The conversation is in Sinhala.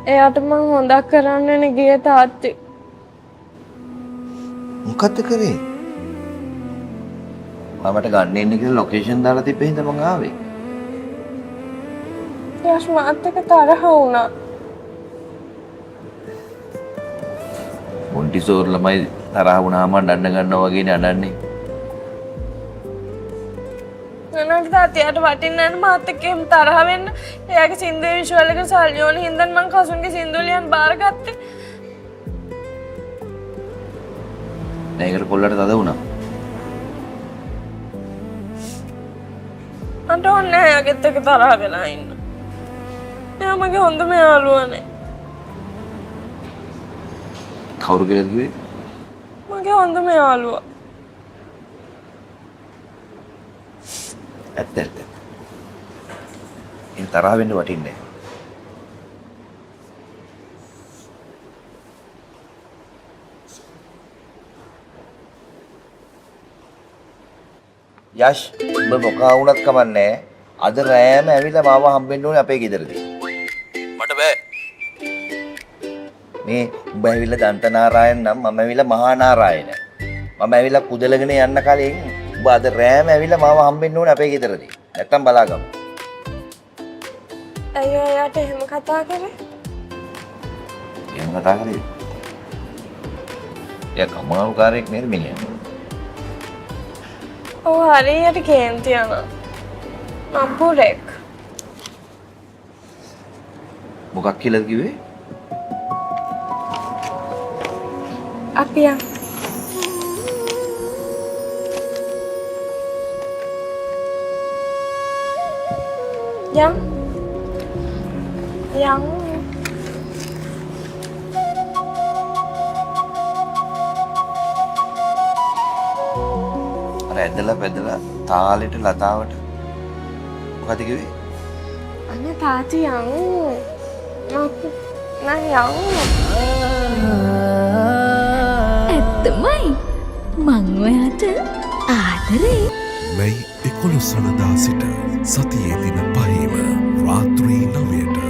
එයාට මං හොඳක් කරන්නනේ ගියේ තාත්තේ. මොකද්ද කරේ? මමට ගන්න ඉන්න කියලා ලොකේෂන් දාලා තිබ්බේ හින්දා මං ආවේ. යස් මාත් එක්ක තරහ වුණා. මොන්ටිසෝර් ළමයි තරහ වුණාම අඬන්න ගන්නවා වගේනේ අඬන්නේ. නනක් තාත්තියට වටින්නේ නැහැ මාත් එක්ක එහෙම තරහ වෙන්න. එයාගේ සින්දුවේ විෂුවල් එක සල්ලියෝන හින්දා මං කසුන්ගේ සින්දුව ලියන්න බාරගත්තේ. නේකට කොල්ලට තද වුණා. මට ඕනේ නැහැ එයාගෙත් එක්ක තරහ වෙලා ඉන්න. එයා මගේ හොඳම යාළුවානේ. කවුරු කියලාද කිව්වේ? මගේ හොඳම යාළුවා. ඇත්ත. ඉන් තරහ වෙන්න වටින්නේ නැහැ. යෂ් ඔබ මොකා වුණත් කමන්නේ. අද රෑම ඇවිල්ලා මාව හම්බෙන්න ඕනේ අපේ ගෙදරදී. මට බෑ. මේ උඹ ඇවිල්ලා දන්තනාරායන නම් මම ඇවිල්ලා මහානාරායන. මම ඇවිල්ලා කුදලගෙන යන්න කලින් උඹ අද රෑම ඇවිල්ලා මාව හම්බෙන්න ඕනේ අපේ ගෙදරදී. නැත්තම් බලාගමු. අයියෝ එයාට එහෙම කතා කරේ? එහෙම කතා කරේ. එයා කමාවුකාරයෙක් නේද මිනිහා? ඔව් හරියට කේන්ති යනවා. මම පුරෙක්. මොකක් කියලාද කිව්වේ? අපි යන්. අර ඇදලා පැදලා තාලෙට ලතාවට මොකද කිව්වේ? අනේ තාත්ති යන්. නං ඇත්තමයි මං ඔයාට ආදරේ. මැයි 11 වනදා සිට සතියේ දින 5ම රාත්‍රී 9ට